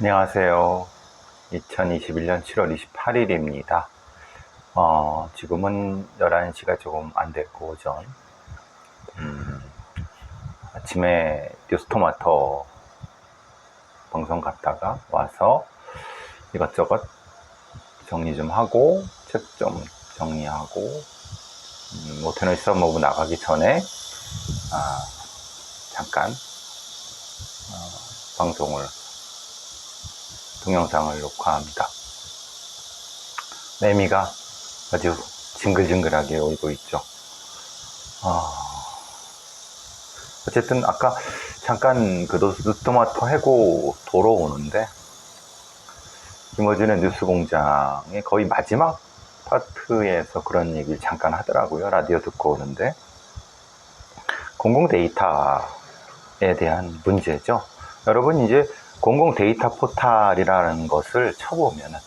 안녕하세요. 2021년 7월 28일입니다. 지금은 11시가 조금 안 됐고, 오전. 아침에 뉴스토마토 방송 갔다가 와서 이것저것 정리 좀 하고, 책 좀 정리하고, 모태노 시사모브 나가기 전에, 잠깐, 방송을, 동영상을 녹화합니다. 매미가 아주 징글징글하게 울고 있죠. 어쨌든 아까 잠깐 그 뉴스토마토 해고 돌아오는데 김어준의 뉴스공장의 거의 마지막 파트에서 그런 얘기를 잠깐 하더라고요. 라디오 듣고 오는데 공공 데이터에 대한 문제죠. 여러분 이제 공공 데이터 포탈이라는 것을 쳐보면은,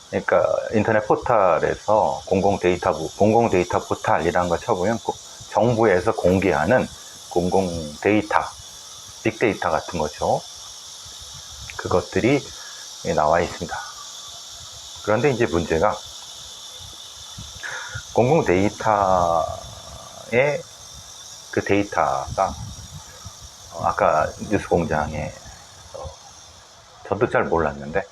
그러니까 인터넷 포털에서 공공 데이터 포탈이라는 걸 쳐보면 정부에서 공개하는 공공 데이터, 빅데이터 같은 거죠. 그것들이 나와 있습니다. 그런데 이제 문제가 공공 데이터의 그 데이터가 아까 뉴스공장에 저도 잘 몰랐는데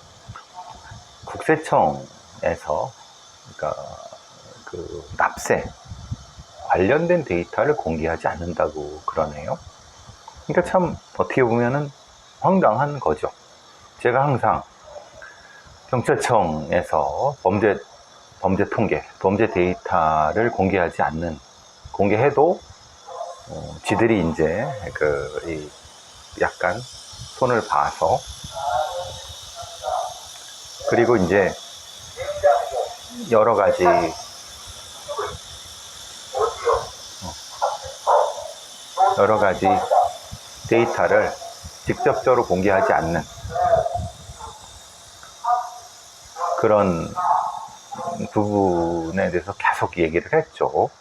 국세청에서 그러니까 그 납세 관련된 데이터를 공개하지 않는다고 그러네요. 그러니까 참 어떻게 보면은 황당한 거죠. 제가 항상 경찰청에서 범죄 통계, 범죄 데이터를 공개하지 않는, 공개해도 지들이 이제 약간 손을 봐서, 그리고 이제 여러 가지 데이터를 직접적으로 공개하지 않는 그런 부분에 대해서 계속 얘기를 했죠.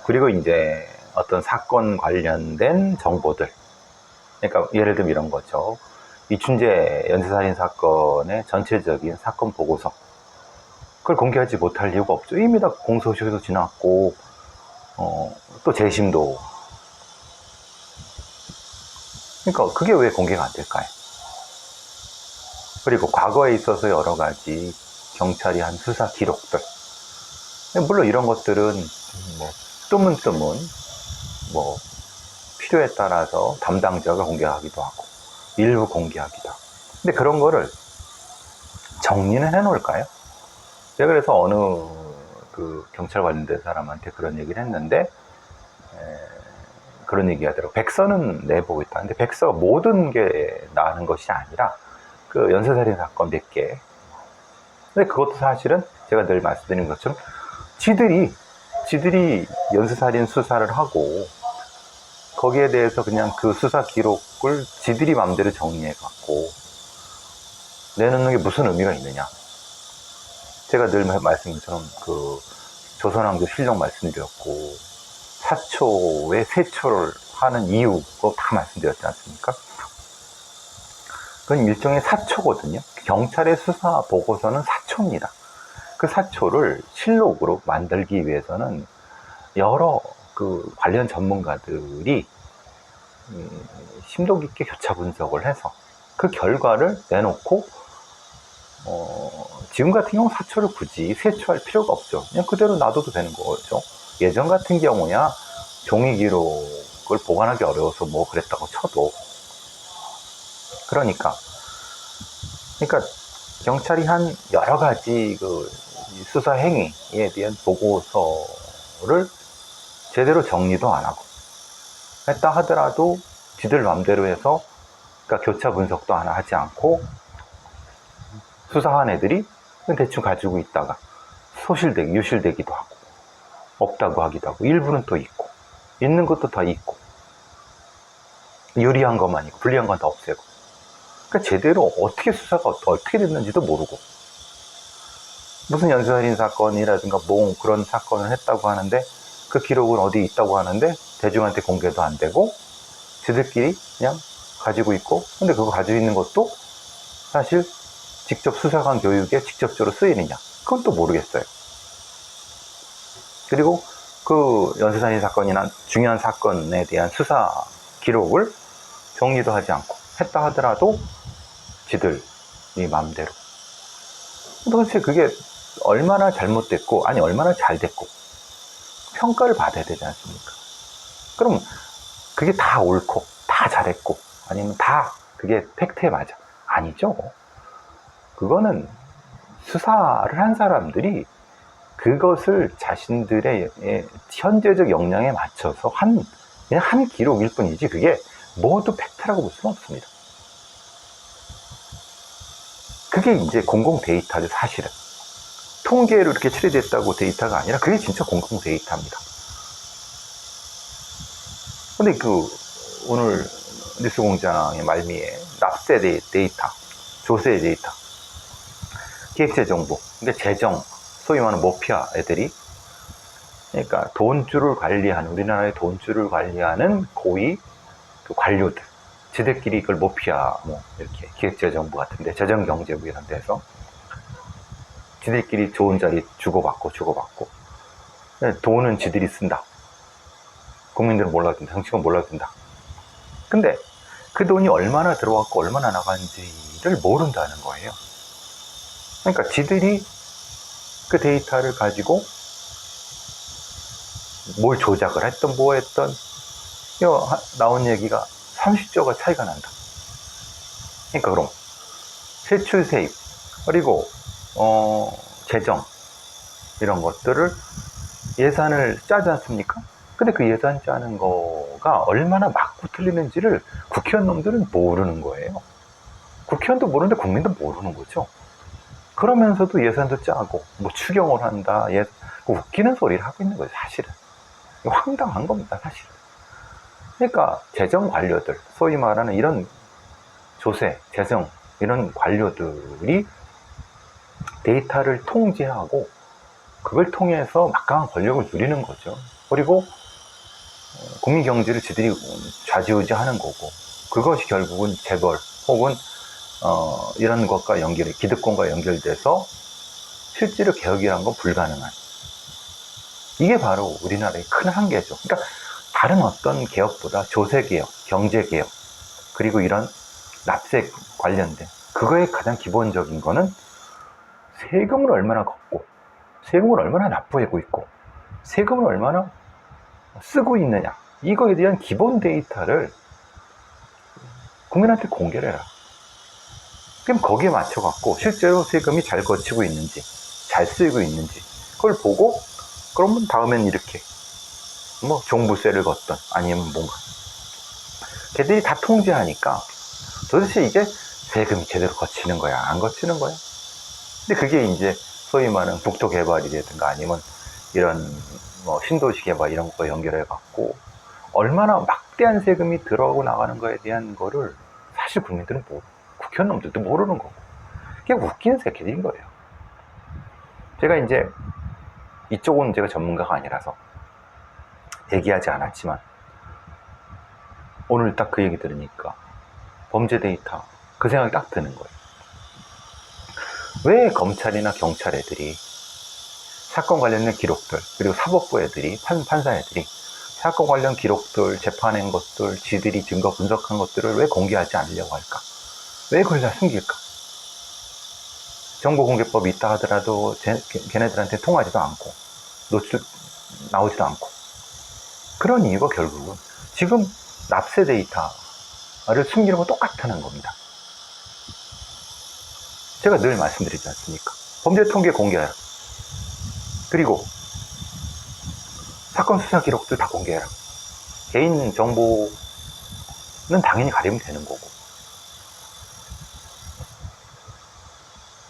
그리고 이제 어떤 사건 관련된 정보들, 그러니까 예를 들면 이런 거죠. 이춘재 연쇄살인 사건의 전체적인 사건 보고서, 그걸 공개하지 못할 이유가 없죠. 이미 다 공소시효도 지났고, 또 재심도. 그러니까 그게 왜 공개가 안 될까요? 그리고 과거에 있어서 여러 가지 경찰이 한 수사 기록들, 물론 이런 것들은 뭐 뜨문뜨문 뭐 필요에 따라서 담당자가 공개하기도 하고 일부 공개하기도 하고, 근데 그런 거를 정리는 해놓을까요? 제가 그래서 어느 그 경찰 관련된 사람한테 그런 얘기를 했는데, 그런 얘기 하더라고. 백서는 내보고 있다. 근데 백서가 모든 게 나는 것이 아니라 그 연쇄살인 사건 몇 개. 근데 그것도 사실은 제가 늘 말씀드린 것처럼 지들이 연쇄살인 수사를 하고 거기에 대해서 그냥 그 수사 기록을 지들이 마음대로 정리해 갖고 내놓는 게 무슨 의미가 있느냐. 제가 늘 말씀드린 것처럼 그 조선왕조 실록 말씀드렸고 사초에 세초를 하는 이유 그거 다 말씀드렸지 않습니까? 그건 일종의 사초거든요. 경찰의 수사 보고서는 사초입니다. 그 사초를 실록으로 만들기 위해서는 여러 그 관련 전문가들이 심도 깊게 교차 분석을 해서 그 결과를 내놓고, 지금 같은 경우 사초를 굳이 세초할 필요가 없죠. 그냥 그대로 놔둬도 되는 거죠. 예전 같은 경우야 종이 기록을 보관하기 어려워서 뭐 그랬다고 쳐도, 그러니까 경찰이 한 여러 가지 그 수사 행위에 대한 보고서를 제대로 정리도 안 하고, 했다 하더라도 지들 맘대로 해서, 그러니까 교차 분석도 하나 하지 않고 수사한 애들이 대충 가지고 있다가 유실되기도 하고, 없다고 하기도 하고, 일부는 또 있고, 있는 것도 다 있고, 유리한 것만 있고 불리한 건 다 없애고. 그러니까 제대로 어떻게 수사가 어떻게 됐는지도 모르고, 무슨 연쇄살인 사건이라든가 뭐 그런 사건을 했다고 하는데 그 기록은 어디 있다고 하는데 대중한테 공개도 안 되고 지들끼리 그냥 가지고 있고, 근데 그거 가지고 있는 것도 사실 직접 수사관 교육에 직접적으로 쓰이느냐, 그건 또 모르겠어요. 그리고 그 연쇄살인 사건이나 중요한 사건에 대한 수사 기록을 정리도 하지 않고 했다 하더라도 지들이 마음대로. 도대체 그게 얼마나 잘못됐고, 아니 얼마나 잘 됐고, 평가를 받아야 되지 않습니까? 그럼 그게 다 옳고 다 잘했고, 아니면 다 그게 팩트에 맞아? 아니죠. 그거는 수사를 한 사람들이 그것을 자신들의 현재적 역량에 맞춰서 그냥 한 기록일 뿐이지, 그게 모두 팩트라고 볼 수는 없습니다. 그게 이제 공공 데이터죠, 사실은. 통계로 이렇게 처리됐다고 데이터가 아니라 그게 진짜 공공 데이터입니다. 근데 오늘 뉴스공장의 말미에 납세 데이터, 조세 데이터, 기획재정부, 그러니까 재정, 소위 말하는 모피아 애들이, 그러니까 돈줄을 관리하는, 우리나라의 돈줄을 관리하는 고위 관료들, 지들끼리 이걸 모피아, 이렇게 기획재정부 같은데, 재정경제부 이런 데서 지들끼리 좋은 자리 주고받고, 돈은 지들이 쓴다. 국민들은 몰라도 된다. 정치권 몰라도 된다. 근데 그 돈이 얼마나 들어왔고 얼마나 나가는지를 모른다는 거예요. 그러니까 지들이 그 데이터를 가지고 뭘 조작을 했던 뭐 했던, 나온 얘기가 30조가 차이가 난다. 그러니까 그럼 세출 세입, 그리고 재정, 이런 것들을 예산을 짜지 않습니까? 근데 그 예산 짜는 거가 얼마나 맞고 틀리는지를 국회의원 놈들은 모르는 거예요. 국회의원도 모르는데 국민도 모르는 거죠. 그러면서도 예산도 짜고 뭐 추경을 한다, 웃기는 소리를 하고 있는 거예요, 사실은. 황당한 겁니다, 사실은. 그러니까 재정 관료들, 소위 말하는 이런 조세, 재정, 이런 관료들이 데이터를 통제하고 그걸 통해서 막강한 권력을 누리는 거죠. 그리고 국민 경제를 지들이 좌지우지하는 거고, 그것이 결국은 재벌 혹은 이런 것과 기득권과 연결돼서 실제로 개혁이란 건 불가능한, 이게 바로 우리나라의 큰 한계죠. 그러니까 다른 어떤 개혁보다 조세개혁, 경제개혁, 그리고 이런 납세 관련된 그거의 가장 기본적인 거는 세금을 얼마나 걷고, 세금을 얼마나 납부하고 있고, 세금을 얼마나 쓰고 있느냐, 이거에 대한 기본 데이터를 국민한테 공개를 해라. 그럼 거기에 맞춰갖고 실제로 세금이 잘 거치고 있는지, 잘 쓰이고 있는지, 그걸 보고, 그러면 다음엔 이렇게 뭐 종부세를 걷던, 아니면 뭔가 걔들이 다 통제하니까 도대체 이게 세금이 제대로 거치는 거야, 안 거치는 거야? 근데 그게 이제 소위 말하는 국토 개발이라든가 아니면 이런 뭐 신도시 개발 이런 거와 연결해 갖고 얼마나 막대한 세금이 들어오고 나가는 거에 대한 거를 사실 국민들은 국회의원 놈들도 모르는 거고, 그게 웃기는 새끼들인 거예요. 제가 이제 이쪽은 제가 전문가가 아니라서 얘기하지 않았지만 오늘 딱 그 얘기 들으니까 범죄 데이터 그 생각이 딱 드는 거예요. 왜 검찰이나 경찰 애들이 사건 관련된 기록들, 그리고 사법부 애들이, 판사 애들이 사건 관련 기록들, 재판한 것들, 지들이 증거 분석한 것들을 왜 공개하지 않으려고 할까? 왜 그걸 다 숨길까? 정보공개법이 있다 하더라도 걔네들한테 통하지도 않고 나오지도 않고, 그런 이유가 결국은 지금 납세 데이터를 숨기는 거 똑같다는 겁니다. 제가 늘 말씀드리지 않습니까? 범죄 통계 공개해라. 그리고 사건 수사 기록들 다 공개해라. 개인 정보는 당연히 가리면 되는 거고,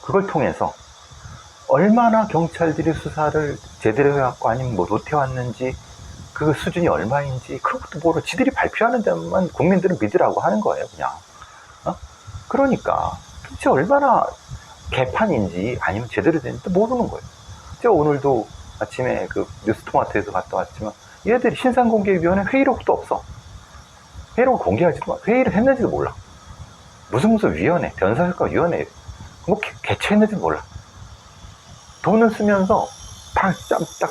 그걸 통해서 얼마나 경찰들이 수사를 제대로 해왔고 아니면 뭐 못해왔는지, 그 수준이 얼마인지 그런 것도 모르고 지들이 발표하는 데만 국민들은 믿으라고 하는 거예요, 그냥. 그러니까 도대체 얼마나 개판인지 아니면 제대로 되는지 모르는 거예요. 제가 오늘도 아침에 그 뉴스토마토에서 갔다 왔지만 얘들이 신상공개위원회 회의록도 없어. 회의록 공개하지도 마. 회의를 했는지도 몰라. 무슨 위원회, 변사효과위원회 뭐 개최했는지도 몰라. 돈을 쓰면서 다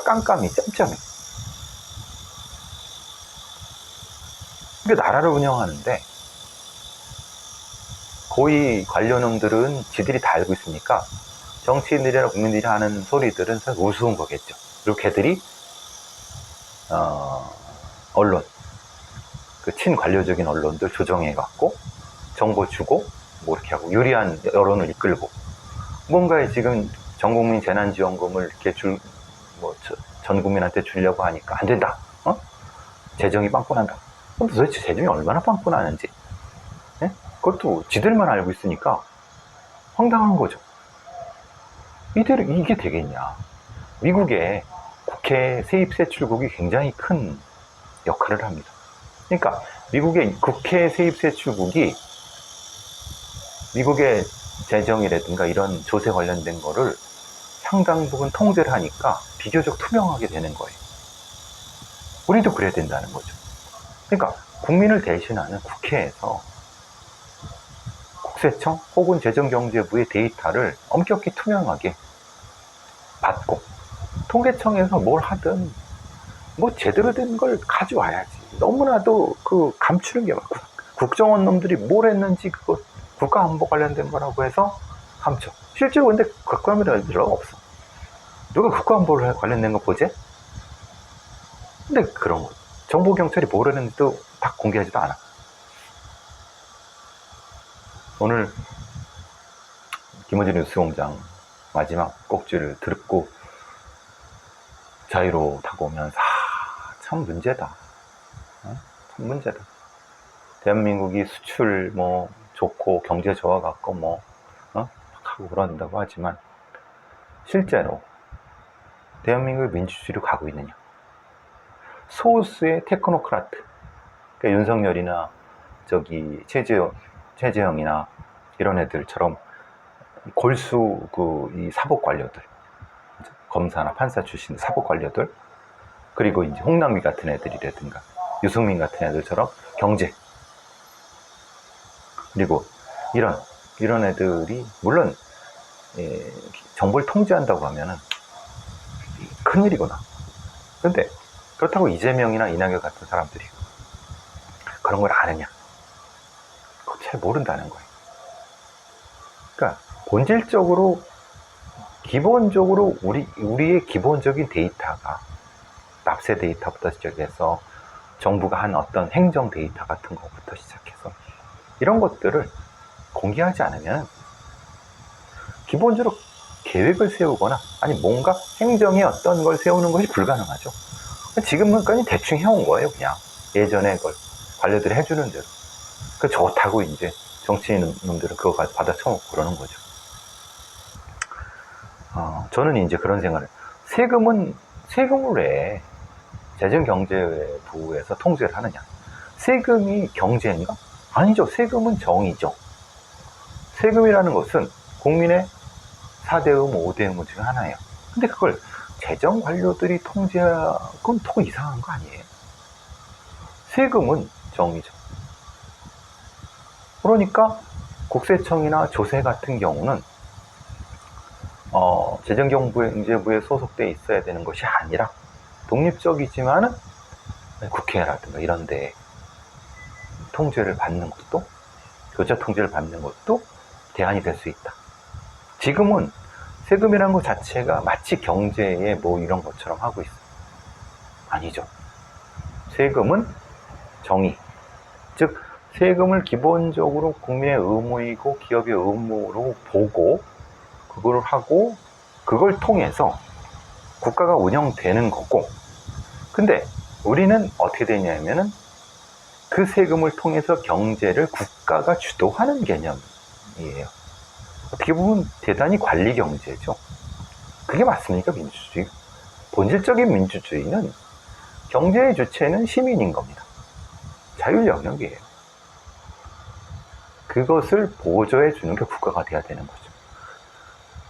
깜깜이 짬짬이. 이게 나라를 운영하는데 고위 관료놈들은 지들이 다 알고 있으니까 정치인들이나 국민들이 하는 소리들은 사실 우스운 거겠죠. 그리고 걔들이 언론, 그 친관료적인 언론들 조정해갖고 정보 주고 뭐 이렇게 하고 유리한 여론을 이끌고 뭔가에 지금 전국민 재난지원금을 이렇게 전 국민한테 주려고 하니까 안 된다. 재정이 빵꾸난다. 그럼 도대체 재정이 얼마나 빵꾸나는지 그것도 지들만 알고 있으니까 황당한 거죠. 이대로 이게 되겠냐. 미국의 국회 세입세출국이 굉장히 큰 역할을 합니다. 그러니까 미국의 국회 세입세출국이 미국의 재정이라든가 이런 조세 관련된 거를 상당 부분 통제를 하니까 비교적 투명하게 되는 거예요. 우리도 그래야 된다는 거죠. 그러니까 국민을 대신하는 국회에서 국세청 혹은 재정경제부의 데이터를 엄격히 투명하게 받고 통계청에서 뭘 하든 뭐 제대로 된 걸 가져와야지. 너무나도 그 감추는 게 많고 국정원 놈들이 뭘 했는지 그거 국가안보 관련된 거라고 해서 감춰. 실제로 근데 국가안보를 별로 없어. 누가 국가안보를 관련된 거 보지? 근데 그런 거 정보경찰이 뭘 했는지도 다 공개하지도 않아. 오늘 김어준 뉴스공장 마지막 꼭지를 듣고 자유로 타고 오면서 참 문제다. 참 문제다. 대한민국이 수출 뭐 좋고 경제 좋아갖고 뭐 하고 그런다고 하지만 실제로 대한민국의 민주주의로 가고 있느냐. 소수의 테크노크라트, 그러니까 윤석열이나 저기 최재형이나 이런 애들처럼 골수 이 사법 관료들, 검사나 판사 출신 사법 관료들, 그리고 이제 홍남기 같은 애들이라든가 유승민 같은 애들처럼 경제, 그리고 이런 애들이 물론 정보를 통제한다고 하면은 큰일이구나. 근데 그렇다고 이재명이나 이낙연 같은 사람들이 그런 걸 아느냐? 그거 잘 모른다는 거예요. 그러니까 본질적으로 기본적으로 우리의 기본적인 데이터가 납세 데이터부터 시작해서 정부가 한 어떤 행정 데이터 같은 것부터 시작해서 이런 것들을 공개하지 않으면 기본적으로 계획을 세우거나 아니 뭔가 행정에 어떤 걸 세우는 것이 불가능하죠. 지금은 대충 해온 거예요. 그냥 예전에 그걸 관료들이 해주는 대로. 그 좋다고 이제 정치인 놈들은 그거 받아 처먹고 그러는 거죠. 저는 이제 그런 생각을, 세금을 왜 재정경제부에서 통제를 하느냐. 세금이 경제인가? 아니죠. 세금은 정의죠. 세금이라는 것은 국민의 4대 의무, 5대 의무 중 하나예요. 근데 그걸 재정 관료들이 그건 더 이상한 거 아니에요? 세금은 정의죠. 그러니까 국세청이나 조세 같은 경우는 재정경제부에 소속돼 있어야 되는 것이 아니라 독립적이지만은 국회라든가 이런 데 통제를 받는 것도, 교차 통제를 받는 것도 대안이 될 수 있다. 지금은 세금이라는 것 자체가 마치 경제에 뭐 이런 것처럼 하고 있어요. 아니죠. 세금은 정의. 즉, 세금을 기본적으로 국민의 의무이고 기업의 의무로 보고 그걸 하고 그걸 통해서 국가가 운영되는 거고, 근데 우리는 어떻게 되냐면은 그 세금을 통해서 경제를 국가가 주도하는 개념이에요. 어떻게 보면 대단히 관리 경제죠. 그게 맞습니까? 민주주의. 본질적인 민주주의는 경제의 주체는 시민인 겁니다. 자율 영역이에요. 그것을 보조해 주는 게 국가가 돼야 되는 거죠.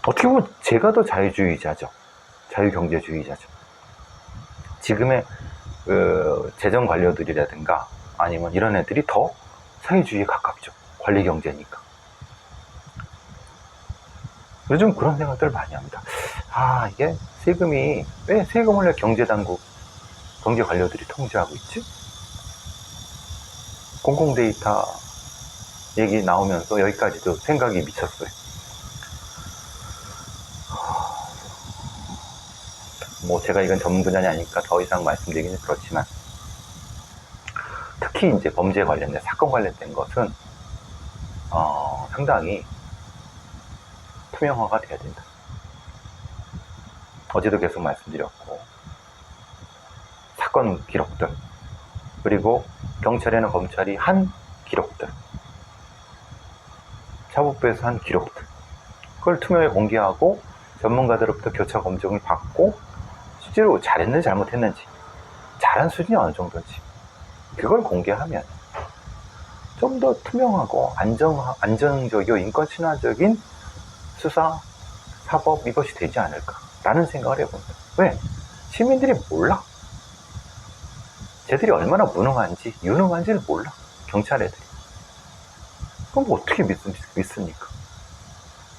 어떻게 보면 제가 더 자유주의자죠. 자유경제주의자죠. 지금의 재정 관료들이라든가 아니면 이런 애들이 더 사회주의에 가깝죠. 관리 경제니까. 요즘 그런 생각들을 많이 합니다. 이게 세금이, 왜 세금을 내 경제당국, 경제 관료들이 통제하고 있지? 공공데이터 얘기 나오면서 여기까지도 생각이 미쳤어요. 뭐 제가 이건 전문 분야는 아니니까 더 이상 말씀드리기는 그렇지만, 특히 이제 범죄 관련된, 사건 관련된 것은 상당히 투명화가 돼야 된다. 어제도 계속 말씀드렸고, 사건 기록들, 그리고 경찰이나 검찰이 한 기록들, 사법부에서 한 기록들, 그걸 투명하게 공개하고 전문가들로부터 교차 검증을 받고 실제로 잘했는지 잘못했는지, 잘한 수준이 어느 정도인지 그걸 공개하면 좀 더 투명하고 안정적이고 인권 친화적인 수사, 사법 이것이 되지 않을까라는 생각을 해봅니다. 왜? 시민들이 몰라. 쟤들이 얼마나 무능한지, 유능한지를 몰라. 경찰 애들이. 그럼 어떻게 믿습니까?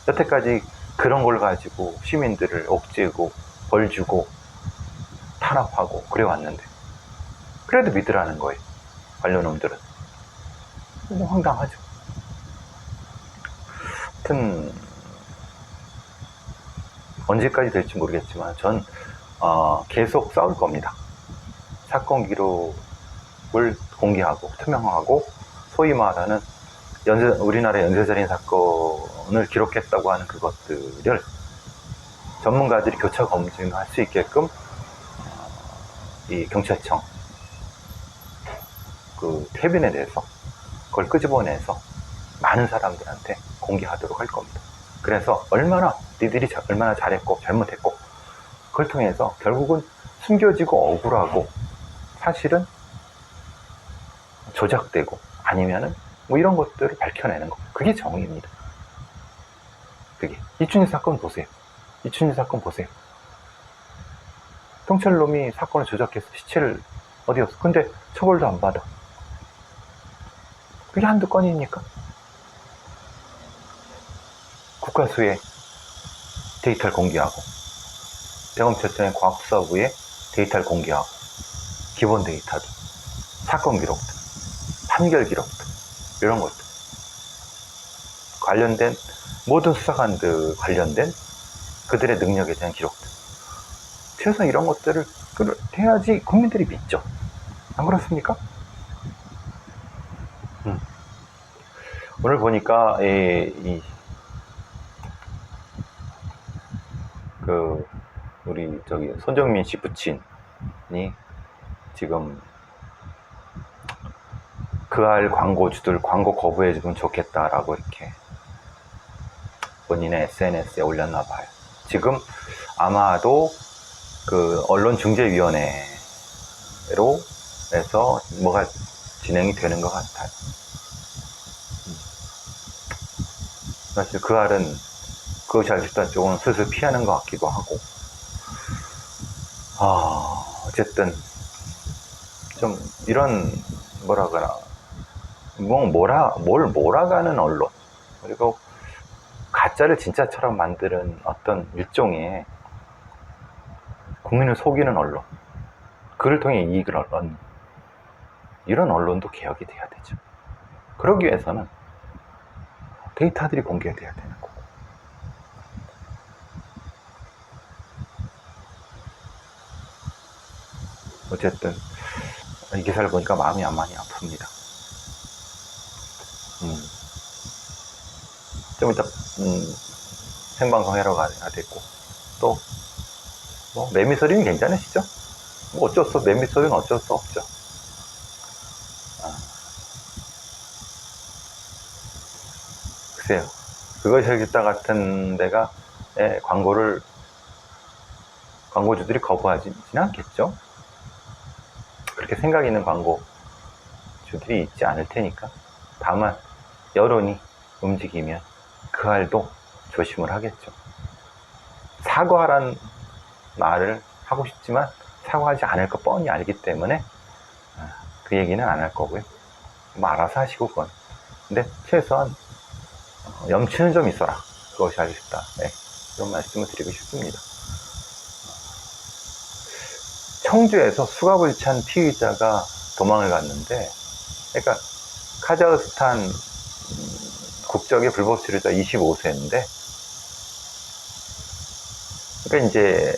여태까지 그런 걸 가지고 시민들을 억제고 벌 주고 탄압하고 그래왔는데, 그래도 믿으라는 거예요. 관료놈들은. 너무 황당하죠. 하여튼 언제까지 될지 모르겠지만 전 계속 싸울 겁니다. 사건 기록을 공개하고 투명하고, 소위 말하는 우리나라 연쇄살인 사건을 기록했다고 하는 그것들을 전문가들이 교차 검증할 수 있게끔 이 경찰청 그 태빈에 대해서 그걸 끄집어내서 많은 사람들한테 공개하도록 할 겁니다. 그래서 니들이 얼마나 잘했고 잘못했고, 그걸 통해서 결국은 숨겨지고 억울하고 사실은 조작되고 아니면은 뭐 이런 것들을 밝혀내는 거, 그게 정의입니다. 그게 이춘희 사건 보세요. 이춘희 사건 보세요. 경찰놈이 사건을 조작해서 시체를 어디였어? 근데 처벌도 안 받아. 그게 한두 건입니까? 국가수의 데이터를 공개하고, 대검찰청의 과학수사부의 데이터를 공개하고, 기본 데이터도, 사건 기록들, 판결 기록들, 이런 것들 관련된 모든 수사관들 관련된 그들의 능력에 대한 기록들, 최소한 이런 것들을 해야지 국민들이 믿죠. 안 그렇습니까? 오늘 보니까 우리 손정민 씨 부친이 지금 그알 광고주들 광고 거부해주면 좋겠다라고 이렇게 본인의 SNS에 올렸나 봐요. 지금 아마도 그 언론중재위원회로 해서 뭐가 진행이 되는 것 같아요. 사실 그알은 그것이 알겠다는 쪽은 슬슬 피하는 것 같기도 하고, 어쨌든 좀 이런 뭘 몰아가는 언론, 그리고 가짜를 진짜처럼 만드는 어떤 일종의 국민을 속이는 언론, 그를 통해 이익을 얻는 이런 언론도 개혁이 돼야 되죠. 그러기 위해서는 데이터들이 공개돼야 되는 거고, 어쨌든 이 기사를 보니까 마음이 많이 아픕니다. 좀 이따 생방송 하러 가야 되고, 또 뭐 매미소리는 괜찮으시죠? 뭐 매미소리는 어쩔 수 없죠. 글쎄요, 그것이 알겠다 같은 데가 광고주들이 거부하지는 않겠죠. 그렇게 생각 있는 광고주들이 있지 않을 테니까. 다만 여론이 움직이면 그 알도 조심을 하겠죠. 사과하란 말을 하고 싶지만 사과하지 않을 거 뻔히 알기 때문에 그 얘기는 안 할 거고요. 뭐 알아서 하시고 그건. 근데 최소한 염치는 좀 있어라. 그것이 알고 싶다. 네, 그런 말씀을 드리고 싶습니다. 청주에서 수갑을 찬 피의자가 도망을 갔는데, 그러니까 카자흐스탄 국적의 불법 체류자 25세인데, 그러니까 이제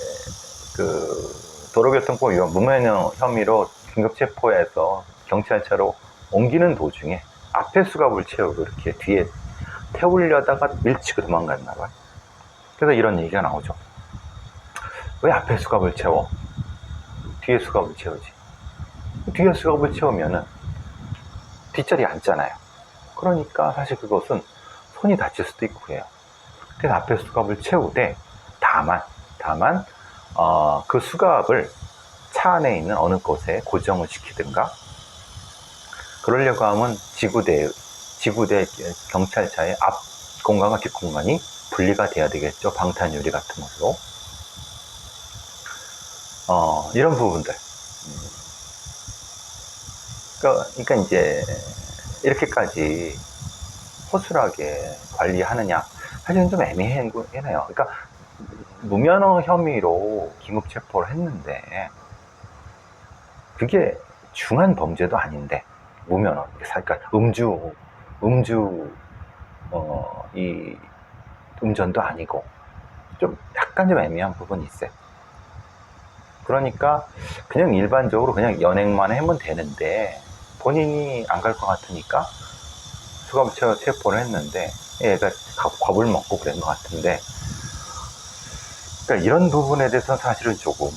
그 도로교통법 위반 무면허 혐의로 긴급 체포해서 경찰차로 옮기는 도중에 앞에 수갑을 채우고 이렇게 뒤에 태우려다가 밀치고 도망갔나 봐요. 그래서 이런 얘기가 나오죠. 왜 앞에 수갑을 채워? 뒤에 수갑을 채우지. 뒤에 수갑을 채우면은 뒷자리에 앉잖아요. 그러니까 사실 그것은 손이 다칠 수도 있고 해요. 그래서 앞에 수갑을 채우되, 다만 그 수갑을 차 안에 있는 어느 곳에 고정을 시키든가, 그러려고 하면 지구대 경찰차의 앞 공간과 뒷 공간이 분리가 돼야 되겠죠. 방탄유리 같은 것으로. 이런 부분들. 그러니까 이제 이렇게까지 허술하게 관리하느냐, 사실은 좀 애매해요. 그러니까 무면허 혐의로 긴급 체포를 했는데, 그게 중한 범죄도 아닌데, 무면허, 그러니까 이 운전도 아니고, 좀 약간 좀 애매한 부분이 있어요. 그러니까 그냥 일반적으로 그냥 연행만 하면 되는데, 본인이 안 갈 것 같으니까 수갑을 채워 체포를 했는데, 얘가 겁을 먹고 그런 것 같은데, 그러니까 이런 부분에 대해서는 사실은 조금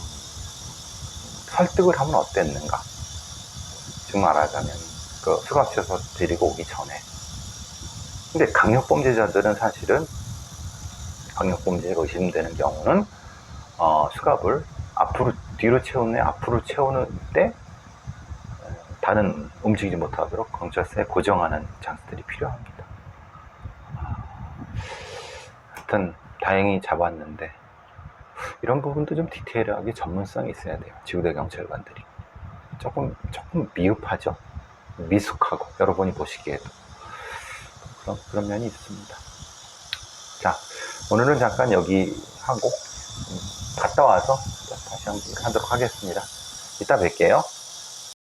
설득을 하면 어땠는가. 즉 말하자면 그 수갑 채워서 데리고 오기 전에. 근데 강력범죄자들은 사실은, 강력범죄가 의심되는 경우는 수갑을 뒤로 채우는 앞으로 채우는 때 다른 움직이지 못하도록 경찰서에 고정하는 장치들이 필요합니다. 하여튼 다행히 잡았는데, 이런 부분도 좀 디테일하게 전문성이 있어야 돼요. 지구대 경찰관들이. 조금 미흡하죠. 미숙하고, 여러분이 보시기에도 그런 면이 있습니다. 자, 오늘은 잠깐 여기 하고 갔다 와서 다시 한번 하도록 하겠습니다. 이따 뵐게요.